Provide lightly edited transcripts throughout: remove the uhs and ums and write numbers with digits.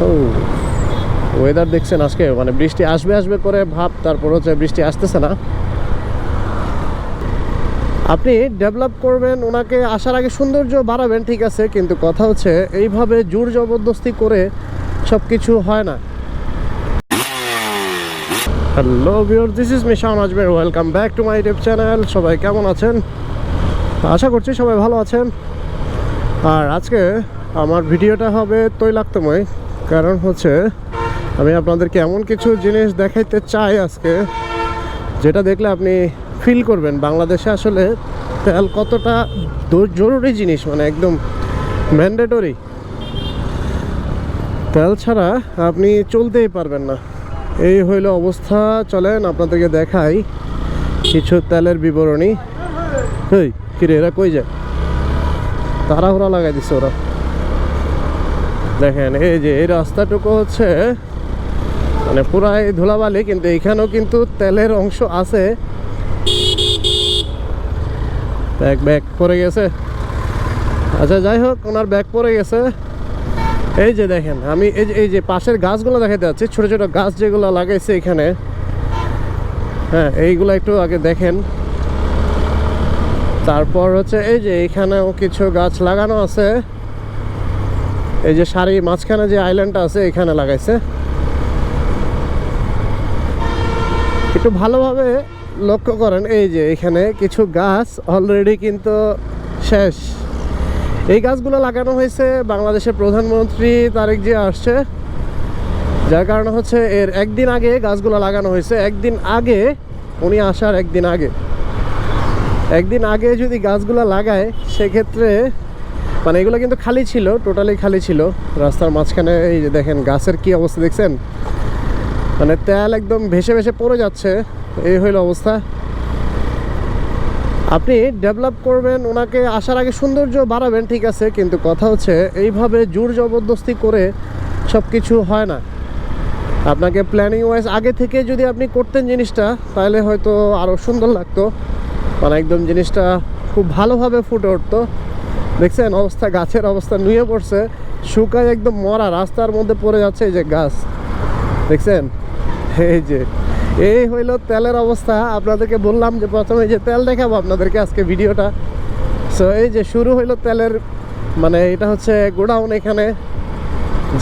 ও weather দেখছেন আজকে, মানে বৃষ্টি আসবে আসবে করে ভাব, তারপর হচ্ছে বৃষ্টি আসতেছে না। আপনি ডেভেলপ করবেন, ওনাকে আসার আগে সৌন্দর্য বাড়াবেন, ঠিক আছে, কিন্তু কথা হচ্ছে এইভাবে জোর জবরদস্তি করে সব কিছু হয় না। Hello viewers, this is me Shaon Ajmer, welcome back to my YouTube channel. সবাই কেমন আছেন? আশা করছি সবাই ভালো আছেন। আর আজকে আমার ভিডিওটা হবে তৈলাক্তময়, কারণ হচ্ছে আমি আপনাদেরকে এমন কিছু জিনিস দেখাইতে চাই আজকে, যেটা দেখলে আপনি ফিল করবেন বাংলাদেশে আসলে তেল কতটা জরুরি জিনিস, মানে একদম ম্যান্ডেটরি। তেল ছাড়া আপনি চলতেই পারবেন না, এই হইল অবস্থা। চলেন আপনাদেরকে দেখাই কিছু তেলের বিবরণী। এই কিরে, এরা কই যায়? তাড়াহুড়া লাগাই দিচ্ছে ওরা। দেখেন এই যে এই রাস্তাটুকু হচ্ছে মানে পুরাই ধুলাবালি, কিন্তু এইখানেও কিন্তু তেলের অংশ আছে। ব্যাগ পড়ে গেছে। আচ্ছা যাই হোক, ওনার ব্যাগ পড়ে গেছে। এই যে দেখেন, আমি এই যে পাশের গাছগুলো দেখাতে যাচ্ছি, ছোট ছোট গাছ যেগুলো লাগাইছে এখানে। হ্যাঁ, এইগুলো একটু আগে দেখেন। তারপর হচ্ছে এই যে এখানেও কিছু গাছ লাগানো আছে। এই যে সারি মাঝখানে যে আইল্যান্ডটা আছে এখানে লাগাইছে। একটু ভালোভাবে লক্ষ্য করেন, এই যে এখানে কিছু গাছ অলরেডি কিন্তু শেষ। এই গাছগুলো লাগানো হয়েছে বাংলাদেশের প্রধানমন্ত্রী তারেক জিয়া আসছে, যার কারণে হচ্ছে এর একদিন আগে গাছগুলো লাগানো হয়েছে। একদিন আগে উনি আসার একদিন আগে যদি গাছগুলো লাগায় সেক্ষেত্রে মানে এগুলো কিন্তু খালি ছিল, টোটালি খালি ছিল রাস্তার মাঝখানে। এই যে দেখেন গাছের কি অবস্থা দেখছেন, মানে তেল একদম ভেসে ভেসে পড়ে যাচ্ছে, এই হইল অবস্থা। আপনি ডেভেলপ করবেন, ওনাকে আসার আগে সৌন্দর্য বাড়াবেন, ঠিক আছে, কিন্তু কথা হচ্ছে এইভাবে জোর জবরদস্তি করে সব কিছু হয় না। আপনাকে প্ল্যানিং ওয়াইজ আগে থেকে যদি আপনি করতেন জিনিসটা, তাহলে হয়তো আরও সুন্দর লাগতো, মানে একদম জিনিসটা খুব ভালোভাবে ফুটে উঠতো। দেখছেন অবস্থা, গাছের অবস্থা নুয়ে পড়ছে, শুকায় একদম মরা, রাস্তার মধ্যে পড়ে যাচ্ছে। এই যে গাছ দেখছেন, এই হইল তেলের অবস্থা। আপনাদেরকে বললাম যে প্রথমে যে তেল দেখাবো আপনাদেরকে আজকে ভিডিওটা। সো এই যে শুরু হইল তেলের, মানে এটা হচ্ছে গোডাউন। এখানে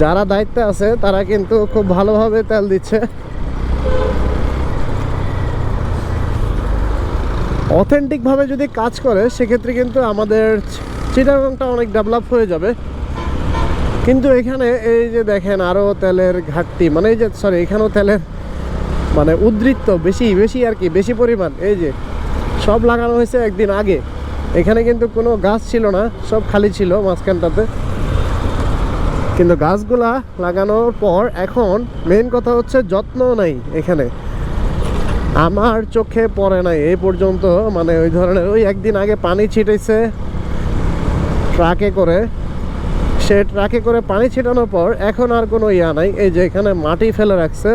যারা দায়িত্বে আছে তারা কিন্তু খুব ভালোভাবে তেল দিচ্ছে। অথেন্টিকভাবে যদি কাজ করে সেক্ষেত্রে কিন্তু আমাদের চিটাগাংটা অনেক ডেভেলপ হয়ে যাবে। কিন্তু এখানে এই যে দেখেন আরও তেলের ঘাটতি, মানে এই যে সরি এখানেও তেলের মানে উদ্বৃত্ত বেশি আর কি, বেশি পরিমাণ। এই যে সব লাগানো হয়েছে একদিন আগে, এখানে কিন্তু কোনো গাছ ছিল না, সব খালি ছিল মাঝখানটাতে। কিন্তু গাছগুলা লাগানোর পর এখন মেইন কথা হচ্ছে যত্ন নাই এখানে, আমার চোখে পড়ে নাই এই পর্যন্ত। মানে ওই ধরনের, ওই একদিন আগে পানি ছিটাইছে ট্রাকে করে, সে ট্রাকে করে পানি ছিটানোর পর এখন আর কোনো ইয়া নাই। এই যে এখানে মাটি ফেলে রাখছে,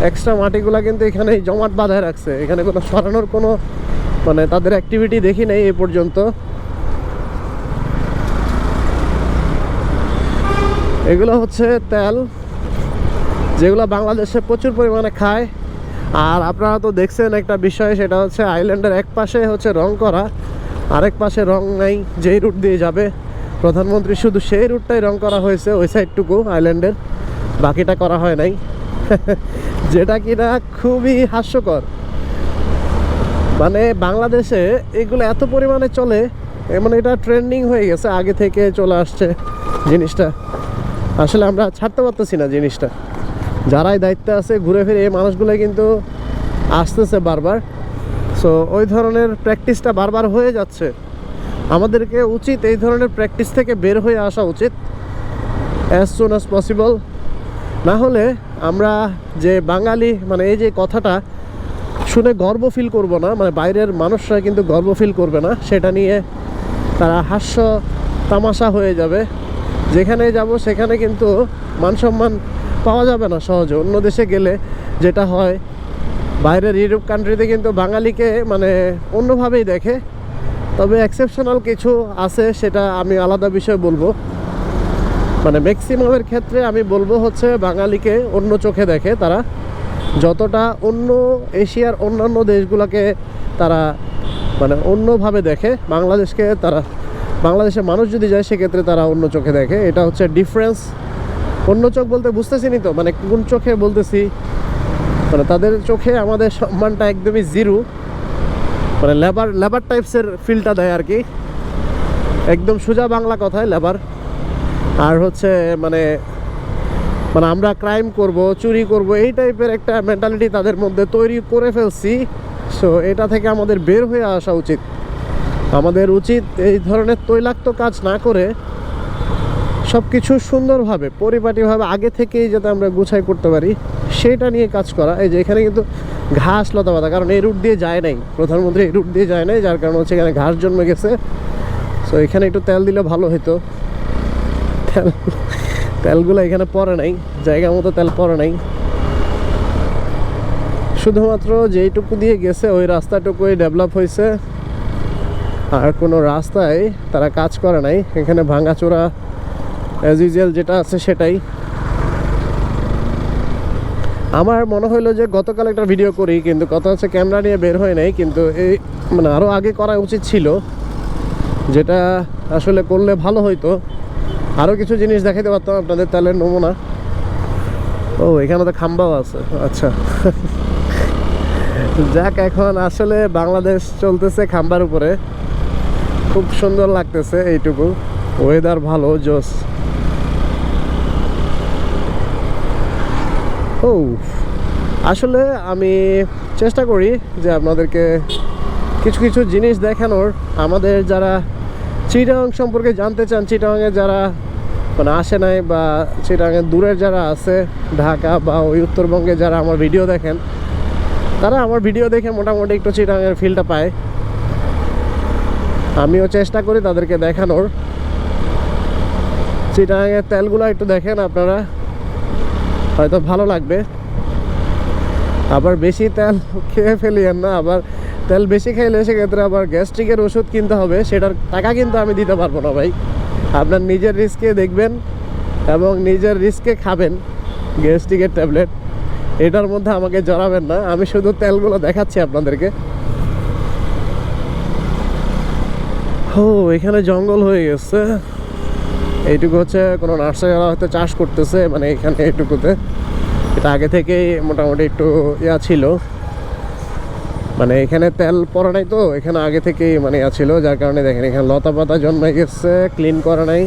এক্সট্রা মাটিগুলা কিন্তু এখানে জমাট বাঁধায় রাখছে, এখানে কোনো সরানোর কোনো মানে তাদের অ্যাক্টিভিটি দেখি নেই এই পর্যন্ত। এগুলো হচ্ছে তেল যেগুলো বাংলাদেশে প্রচুর পরিমাণে খায়। আর আপনারা তো দেখছেন একটা বিষয়, সেটা হচ্ছে আইল্যান্ডের এক পাশে হচ্ছে রং করা, আরেক পাশে রং নাই। যেই রুট দিয়ে যাবে প্রধানমন্ত্রী শুধু সেই রুটটাই রং করা হয়েছে, ওই সাইডটুকু আইল্যান্ডের, বাকিটা করা হয় নাই। যেটা কিনা খুবই হাস্যকর। মানে বাংলাদেশে এগুলো এত পরিমাণে চলে, মানে এটা ট্রেন্ডিং হয়ে গেছে, আগে থেকে চলে আসছে জিনিসটা। আসলে আমরা ছাড়তে পারতেছি না জিনিসটা। যারাই দায়িত্বে আছে ঘুরে ফিরে এই মানুষগুলো কিন্তু আসতেছে বারবার। সো ওই ধরনের প্র্যাকটিসটা বারবার হয়ে যাচ্ছে। আমাদেরকে উচিত এই ধরনের প্র্যাকটিস থেকে বের হয়ে আসা উচিত অ্যাজ সুন অ্যাজ পসিবল। না হলে আমরা যে বাঙালি, মানে এই যে কথাটা শুনে গর্ব ফিল করব না, মানে বাইরের মানুষরা কিন্তু গর্ব ফিল করবে না, সেটা নিয়ে তারা হাস্য তামাশা হয়ে যাবে। যেখানে যাব সেখানে কিন্তু মান সম্মান পাওয়া যাবে না সহজে। অন্য দেশে গেলে যেটা হয়, বাইরের ইউরোপ কান্ট্রিতে কিন্তু বাঙালিকে মানে অন্যভাবেই দেখে। তবে এক্সেপশনাল কিছু আছে, সেটা আমি আলাদা বিষয় বলবো। মানে ম্যাক্সিমামের ক্ষেত্রে আমি বলবো হচ্ছে বাঙালিকে অন্য চোখে দেখে তারা, যতটা অন্য এশিয়ার অন্যান্য দেশগুলোকে তারা মানে অন্যভাবে দেখে, বাংলাদেশকে তারা, বাংলাদেশের মানুষ যদি যায় সেক্ষেত্রে তারা অন্য চোখে দেখে। এটা হচ্ছে ডিফারেন্স। অন্য চোখ বলতে বুঝতেছি নি তো, মানে কোন চোখে বলতেছি, মানে তাদের চোখে আমাদের সম্মানটা একদমই জিরো, মানে লেবার লেবার টাইপসের ফিলটা দেয় আর কি, একদম সোজা বাংলা কথায় লেবার। আর হচ্ছে মানে মানে আমরা ক্রাইম করব, চুরি করব, এই টাইপের একটা মেন্টালিটি তাদের মধ্যে তৈরি করে ফেলছি। সো এটা থেকে আমাদের বের হয়ে আসা উচিত। আমাদের উচিত এই ধরনের তৈলাক্ত কাজ না করে সব কিছু সুন্দরভাবে পরিপাটিভাবে আগে থেকেই যাতে আমরা গুছাই করতে পারি সেটা নিয়ে কাজ করা। এই যে এখানে কিন্তু ঘাস লতা পাতা, কারণ এই রুট দিয়ে যায় নাই, প্রধানমন্ত্রী এই রুট দিয়ে যায় নাই, যার কারণে হচ্ছে এখানে ঘাস জন্মে গেছে। সো এখানে একটু তেল দিলে ভালো হতো। তেলগুলো এখানে পড়ে নাই, জায়গা মতো তেল পড়ে নাই, শুধুমাত্র যেইটুকু দিয়ে গেছে ওই রাস্তাটুকুই ডেভেলপ হয়েছে, আর কোনো রাস্তায় তারা কাজ করে নাই। এখানে ভাঙাচোরা অ্যাজ ইউজুয়াল যেটা আছে সেটাই। আমার মনে হলো যে গতকাল একটা ভিডিও করি, কিন্তু কথা হচ্ছে ক্যামেরা নিয়ে বের হয় নাই, কিন্তু এই মানে আরও আগে করা উচিত ছিল, যেটা আসলে করলে ভালো হইতো। আরও কিছু জিনিস দেখাতে পারতাম আপনাদের, তেলের নমুনা। ও এখানে তো খাম্বাও আছে, আচ্ছা। যাক, এখন আসলে বাংলাদেশ চলতেছে খাম্বার উপরে, খুব সুন্দর লাগতেছে এইটুকু, ওয়েদার ভালো, জোস। ও আসলে আমি চেষ্টা করি যে আপনাদেরকে কিছু কিছু জিনিস দেখানোর। আমাদের যারা চিটাগাং সম্পর্কে জানতে চান, চিটাগাংয়ে যারা মানে আসে নাই, বা চিটাগাংয়ের দূরের যারা আছে, ঢাকা বা ওই উত্তরবঙ্গে যারা আমার ভিডিও দেখেন, তারা আমার ভিডিও দেখে মোটামুটি একটু চিটাগাংয়ের ফিলটা পায়। আমিও চেষ্টা করি তাদেরকে দেখানোর। চিটাগাংয়ের তেলগুলো একটু দেখেন আপনারা, হয়তো ভালো লাগবে। আবার বেশি তেল খেয়ে ফেলিয়েন না, আবার তেল বেশি খাইলে সেক্ষেত্রে আবার গ্যাস্ট্রিকের ওষুধ কিনতে হবে, সেটার টাকা কিন্তু আমি দিতে পারবো না ভাই। আপনার নিজের রিস্কে দেখবেন এবং নিজের রিস্কে খাবেন গ্যাস্ট্রিকের ট্যাবলেট, এটার মধ্যে আমাকে জড়াবেন না। আমি শুধু তেলগুলো দেখাচ্ছি আপনাদেরকে। ও এখানে জঙ্গল হয়ে গেছে, এইটুকু হচ্ছে কোনো নার্সারিওয়ালা হয়তো চাষ করতেছে, মানে এখানে এইটুকুতে। এটা আগে থেকেই মোটামুটি একটু ইয়া ছিল, মানে এখানে তেল পড়ে নাই তো, এখানে আগে থেকেই মানে ইয়া ছিল, যার কারণে দেখেন এখানে লতা পাতা জন্মে গেছে, ক্লিন করা নাই।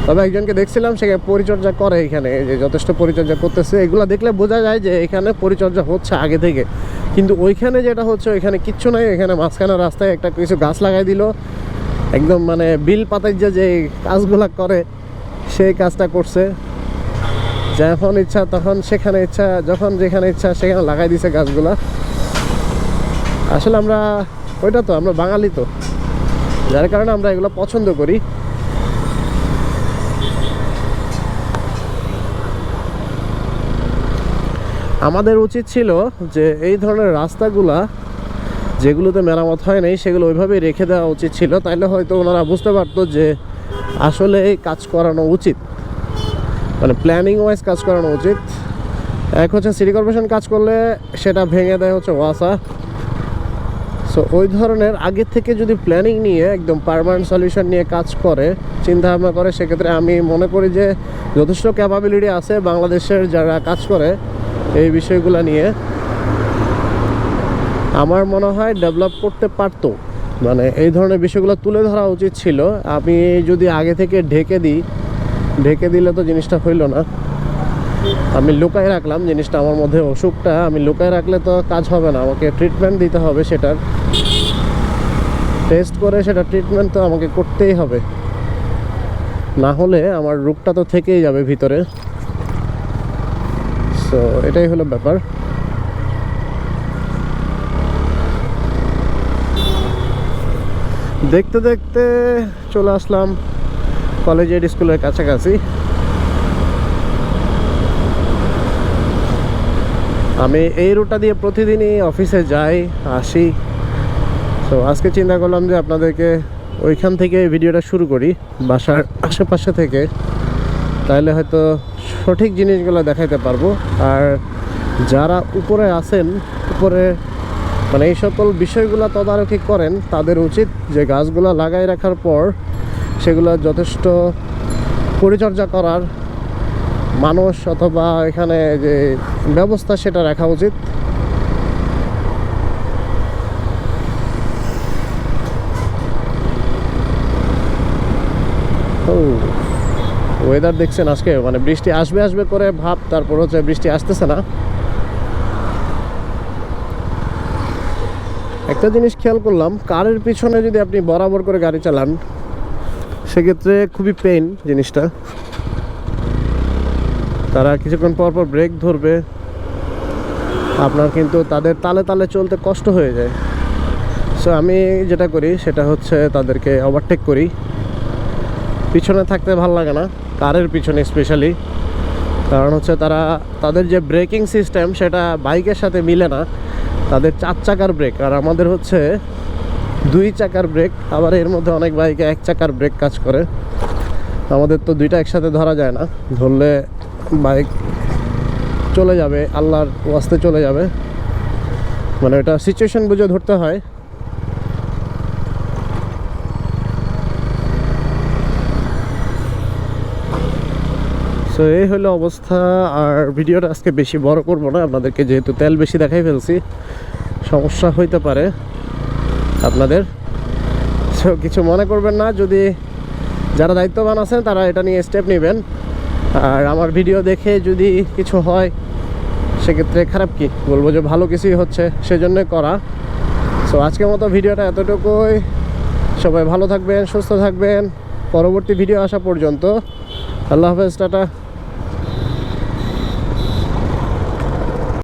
তবে একজনকে দেখছিলাম সে পরিচর্যা করে, এখানে যে যথেষ্ট পরিচর্যা করতেছে, এগুলো দেখলে বোঝা যায় যে এখানে পরিচর্যা হচ্ছে আগে থেকে। কিন্তু ওইখানে যেটা হচ্ছে ওইখানে কিচ্ছু নাই, এখানে মাঝখানে রাস্তায় একটা কিছু গাছ লাগাই দিল, একদম মানে বিল পাতায় যে কাজগুলা করে সেই কাজটা করছে, যখন ইচ্ছা তখন সেখানে ইচ্ছা, যখন যেখানে ইচ্ছা সেখানে লাগাই দিছে গাছগুলা। আসলে আমরা ওইটা তো আমরা বাঙালি তো, যার কারণে আমরা এগুলো পছন্দ করি। আমাদের উচিত ছিল যে এই ধরনের রাস্তাগুলা যেগুলোতে মেরামত হয় নাই সেগুলো ওইভাবেই রেখে দেওয়া উচিত ছিল, তাইলে হয়তো ওনারা বুঝতে পারতো যে আসলে এই কাজ করানো উচিত, মানে প্ল্যানিং ওয়াইজ কাজ করানো উচিত। এক হচ্ছে সিটি কর্পোরেশন কাজ করলে সেটা ভেঙে দেয় হচ্ছে ওয়াসা। সো ওই ধরনের আগে থেকে যদি প্ল্যানিং নিয়ে একদম পার্মানেন্ট সলিউশন নিয়ে কাজ করে, চিন্তা ভাবনা করে, সেক্ষেত্রে আমি মনে করি যে যথেষ্ট ক্যাপাবিলিটি আছে বাংলাদেশের যারা কাজ করে এই বিষয়গুলো নিয়ে। আমার মনে হয় ডেভেলপ করতে পারতো, মানে এই ধরনের বিষয়গুলো তুলে ধরা উচিত ছিল। আমি যদি আগে থেকে ঢেকে দিলে তো জিনিসটা হইল না। আমি লুকায় রাখলাম জিনিসটা, আমার মধ্যে অসুখটা আমি লুকায় রাখলে তো কাজ হবে না, আমাকে ট্রিটমেন্ট দিতে হবে, সেটার টেস্ট করে সেটা ট্রিটমেন্ট তো আমাকে করতেই হবে, না হলে আমার রোগটা তো থেকেই যাবে ভিতরে। সো এটাই হলো ব্যাপার। দেখতে দেখতে চলে আসলাম কলেজের স্কুলের কাছাকাছি। আমি এই রুটটা দিয়ে প্রতিদিনই অফিসে যাই আসি, তো আজকে চিন্তা করলাম যে আপনাদেরকে ওইখান থেকে ভিডিওটা শুরু করি, বাসার আশেপাশে থেকে, তাহলে হয়তো সঠিক জিনিসগুলো দেখাইতে পারবো। আর যারা উপরে আছেন, উপরে মানে এই সকল বিষয়গুলো তদারকি করেন, তাদের উচিত যে গাছগুলো লাগাই রাখার পর সেগুলো যথেষ্ট পরিচর্যা করার, মানুষ অথবা এখানে যে ব্যবস্থা সেটা রাখা উচিত। ওয়েদার দেখছেন আজকে, মানে বৃষ্টি আসবে আসবে করে ভাব, তারপর হচ্ছে বৃষ্টি আসতেছে না। একটা জিনিস খেয়াল করলাম, কারের পিছনে যদি আপনি বরাবর করে গাড়ি চালান সেক্ষেত্রে খুবই পেইন জিনিসটা। তারা কিছুক্ষণ পর পর ব্রেক ধরবে, আপনার কিন্তু তাদের তালে তালে চলতে কষ্ট হয়ে যায়। সো আমি যেটা করি সেটা হচ্ছে তাদেরকে ওভারটেক করি। পিছনে থাকতে ভালো লাগে না, কারের পিছনে স্পেশালি, কারণ হচ্ছে তাদের যে ব্রেকিং সিস্টেম সেটা বাইকের সাথে মিলে না। তাদের 4 চাকার ব্রেক, আর আমাদের হচ্ছে 2 চাকার ব্রেক। আবার এর মধ্যে অনেক বাইকে 1 চাকার ব্রেক কাজ করে, আমাদের তো 2টা একসাথে ধরা যায় না। ধরলে বাইক চলে যাবে, আল্লাহর ওয়াস্তে চলে যাবে, মানে এটা সিচুয়েশন বুঝে ধরতে হয়। সো এই হলো অবস্থা। আর ভিডিওটা আজকে বেশি বড় করব না আপনাদেরকে, যেহেতু তেল বেশি দেখাই ফেলছি, সমস্যা হইতে পারে আপনাদের। সো কিছু মনে করবেন না, যদি যারা দায়িত্ববান আছেন তারা এটা নিয়ে স্টেপ নেবেন। আর আমার ভিডিও দেখে যদি কিছু হয় সেক্ষেত্রে খারাপ কি বলবো, যে ভালো কিছুই হচ্ছে সেজন্যই করা। সো আজকের মতো ভিডিওটা এতটুকুই। সবাই ভালো থাকবেন, সুস্থ থাকবেন। পরবর্তী ভিডিও আসা পর্যন্ত আল্লাহ হাফেজ, টাটা।